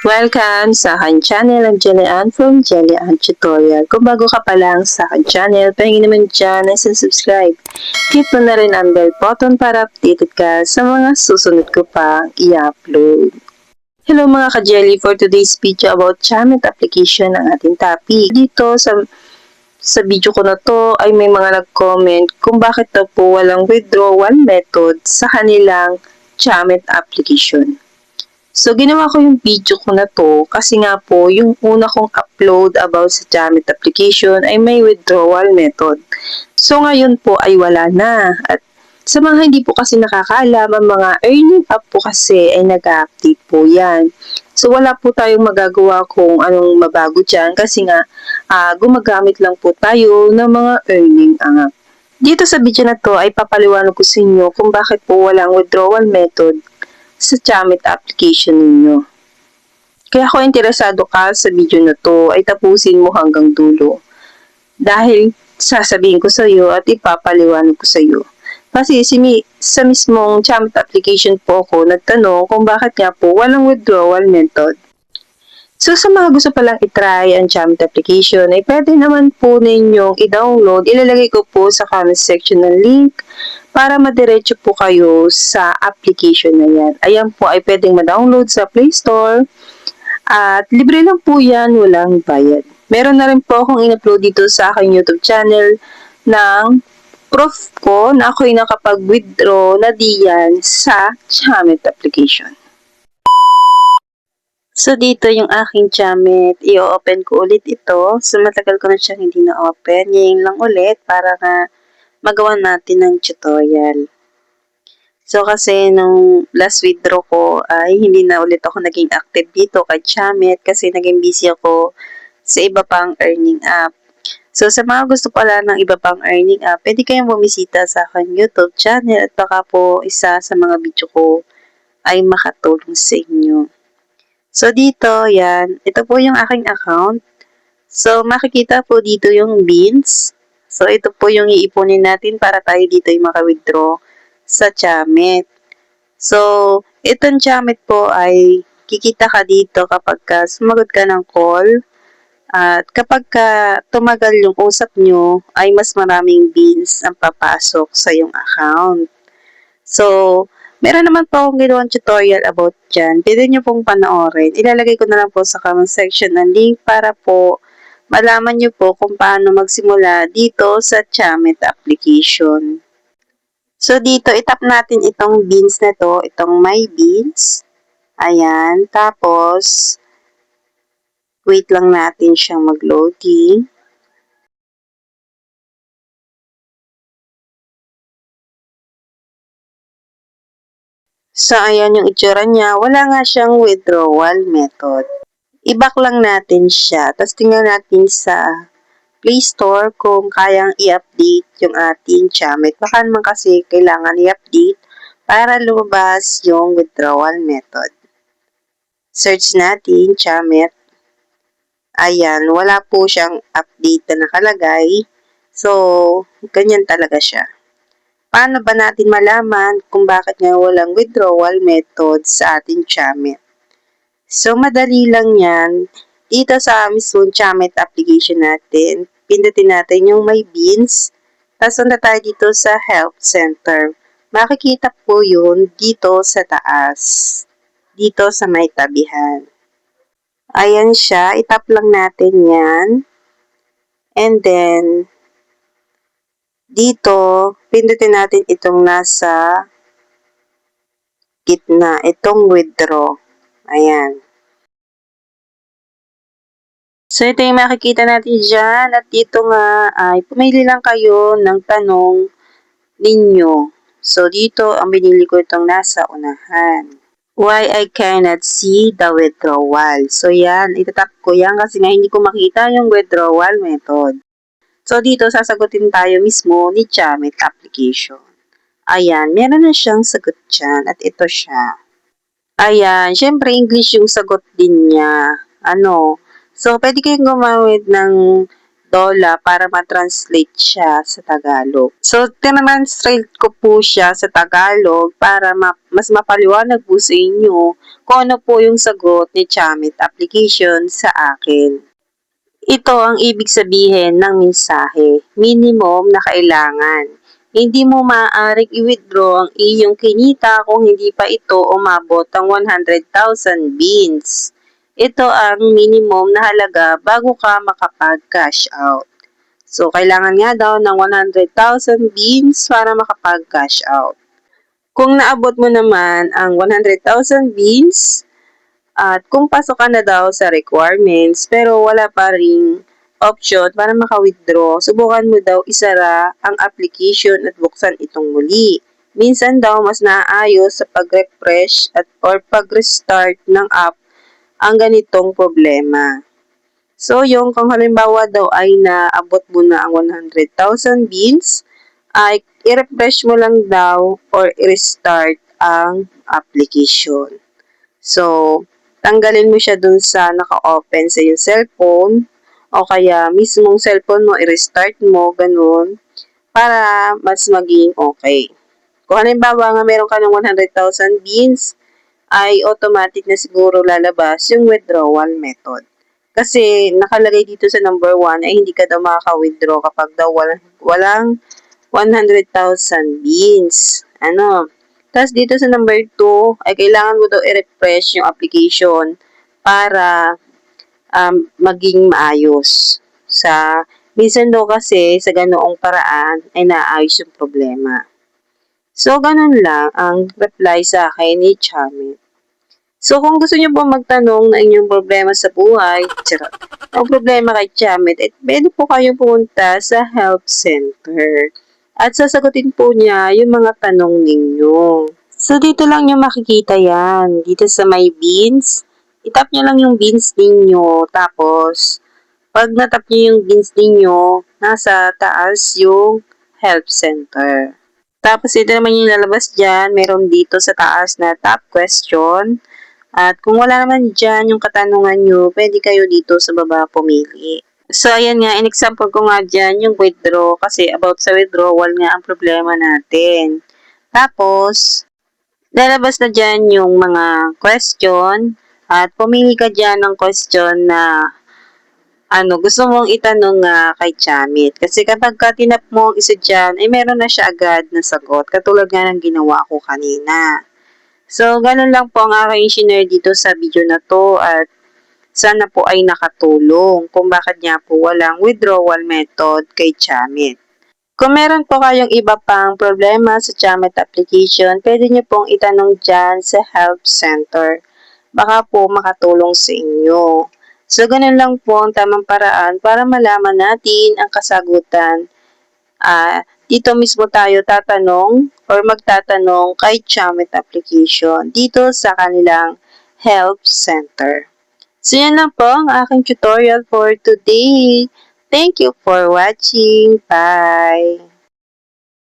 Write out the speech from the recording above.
Welcome sa aking channel ang Jelly-Ann from Jelly-Ann Tutorial. Kung bago ka pa lang sa aking channel, pahingin naman dyan na subscribe. Hit mo na rin ang bell button para updated ka sa mga susunod ko pang i-upload. Hello mga ka-Jelly, for today's video about Chamet application ang ating topic. Dito sa video ko na to ay may mga nag-comment kung bakit daw po walang withdrawal method sa kanilang Chamet application. So, ginawa ko yung video ko na to kasi nga po, yung una kong upload about sa Jamit application ay may withdrawal method. So, ngayon po ay wala na. At sa mga hindi po kasi nakakaalam, ang mga earning app po kasi ay nag-update po yan. So, wala po tayong magagawa kung anong mabago dyan kasi nga gumagamit lang po tayo ng mga earning app. Dito sa video na to ay papaliwanag ko sa inyo kung bakit po walang withdrawal method sa Jamit application ninyo. Kaya kung interesado ka sa video na to, ay tapusin mo hanggang dulo. Dahil sasabihin ko sa iyo at ipapaliwanag ko sa iyo. Kasi sa mismong Jamit application po ako nagtanong kung bakit nga po walang withdrawal method. So sa mga gusto palang itry ang Jamit application, ay pwede naman po ninyong i-download. Ilalagay ko po sa comment section ng link para madiretso po kayo sa application na yan. Ayan po ay pwedeng ma-download sa Play Store at libre lang po yan, walang bayad. Meron na rin po akong in-upload dito sa aking YouTube channel ng proof ko na ako'y nakapag-withdraw na diyan sa Jamit application. So, dito yung aking Jamit. I-open ko ulit ito. So, matagal ko na siyang hindi na-open. Ngayon lang ulit para nga magawa natin ng tutorial. So, kasi nung last withdraw ko ay hindi na ulit ako naging active dito kay Jamit kasi naging busy ako sa iba pang earning app. So, sa mga gusto pala ng iba pang earning app, pwede kayong bumisita sa aking YouTube channel at baka po isa sa mga video ko ay makatulong sa inyo. So, dito, yan. Ito po yung aking account. So, makikita po dito yung beans. So, ito po yung iipunin natin para tayo dito yung maka-withdraw sa Jamit. So, itong Jamit po ay kikita ka dito kapag sumagot ka ng call. At kapag tumagal yung usap nyo, ay mas maraming beans ang papasok sa yung account. So, meron naman po akong ginawang tutorial about dyan. Pwede nyo pong panoorin. Ilalagay ko na lang po sa comment section ng link para po malaman nyo po kung paano magsimula dito sa Jamit application. So, dito, itap natin itong beans na to, itong my beans. Ayan. Tapos, wait lang natin siyang mag-loading. So, ayan yung itsura niya. Wala nga siyang withdrawal method. I-back lang natin siya. Tapos, tingnan natin sa Play Store kung kayang i-update yung ating Jamit. Baka naman kasi kailangan i-update para lumabas yung withdrawal method. Search natin, Jamit. Ayan, wala po siyang update na nakalagay. So, ganyan talaga siya. Paano ba natin malaman kung bakit nga walang withdrawal method sa ating Jamit? So, madali lang yan. Dito sa mismong Jamit application natin, pindutin natin yung may beans. Tapos, punta tayo dito sa Help Center. Makikita po yun dito sa taas. Dito sa may tabihan. Ayan siya. Itap lang natin yan. And then, dito, pindutin natin itong nasa gitna. Itong withdraw. Ayan. So, ito yung makikita natin dyan. At dito nga ay pumili lang kayo ng tanong ninyo. So, dito ang binili ko itong nasa unahan. Why I cannot see the withdrawal. So, yan. Itatap ko yan kasi nga hindi ko makita yung withdrawal method. So, dito sasagutin tayo mismo ni Jamit application. Ayan. Meron na siyang sagot dyan. At ito siya. Ayan. Syempre, English yung sagot din niya. So, pwede kayong gumamit ng DOLA para ma-translate siya sa Tagalog. So, tinranslate ko po siya sa Tagalog para mas mapaliwanag po sa inyo kung ano po yung sagot ni Chamit application sa akin. Ito ang ibig sabihin ng mensahe, minimum na kailangan. Hindi mo maaaring i-withdraw ang iyong kinita kung hindi pa ito umabot ang 100,000 beans. Ito ang minimum na halaga bago ka makapag-cash out. So, kailangan nga daw ng 100,000 beans para makapag-cash out. Kung naabot mo naman ang 100,000 beans, at kung pasok ka na daw sa requirements pero wala pa ring option para maka-withdraw, subukan mo daw isara ang application at buksan itong muli. Minsan daw mas naayos sa pag-refresh at or pag-restart ng app ang ganitong problema. So, yung kung halimbawa daw ay naabot mo na ang 100,000 beans, ay i-refresh mo lang daw or i-restart ang application. So, tanggalin mo siya dun sa naka-open sa yung cellphone o kaya mismong cellphone mo, i-restart mo, ganun, para mas maging okay. Kung halimbawa nga meron ka ng 100,000 beans, ay automatic na siguro lalabas yung withdrawal method. Kasi nakalagay dito sa number 1 ay hindi ka daw makaka-withdraw kapag daw walang 100,000 beans. Tapos dito sa number 2 ay kailangan mo daw i-refresh yung application para maging maayos. Minsan daw kasi sa ganoong paraan ay naayos yung problema. So, ganun lang ang reply sa akin ni Chamit. So, kung gusto niyo po magtanong na inyong problema sa buhay, ang problema kay Chamit, pwede po kayong pumunta sa help center. At sasagutin po niya yung mga tanong ninyo. So, dito lang nyo makikita yan. Dito sa may beans, itap nyo lang yung beans ninyo. Tapos, pag natap nyo yung beans ninyo, nasa taas yung help center. Tapos, ito naman yung lalabas dyan. Meron dito sa taas na top question. At kung wala naman dyan yung katanungan nyo, pwede kayo dito sa baba pumili. So, ayan nga, in example ko nga dyan yung withdraw kasi about sa withdrawal nga ang problema natin. Tapos, lalabas na dyan yung mga question at pumili ka dyan ng question na gusto mong itanong kay Chamit. Kasi kapag ka tinap mo ang isa dyan, ay meron na siya agad na sagot. Katulad nga ng ginawa ko kanina. So, ganun lang po ang aking share dito sa video na to at sana po ay nakatulong kung bakit niya po walang withdrawal method kay Chamit. Kung meron po kayong iba pang problema sa Chamit application, pwede niyo pong itanong dyan sa help center. Baka po makatulong sa inyo. So, ganun lang po ang tamang paraan para malaman natin ang kasagutan. Dito mismo tayo tatanong or magtatanong kay Chamit application dito sa kanilang help center. So, yan lang po ang aking tutorial for today. Thank you for watching. Bye!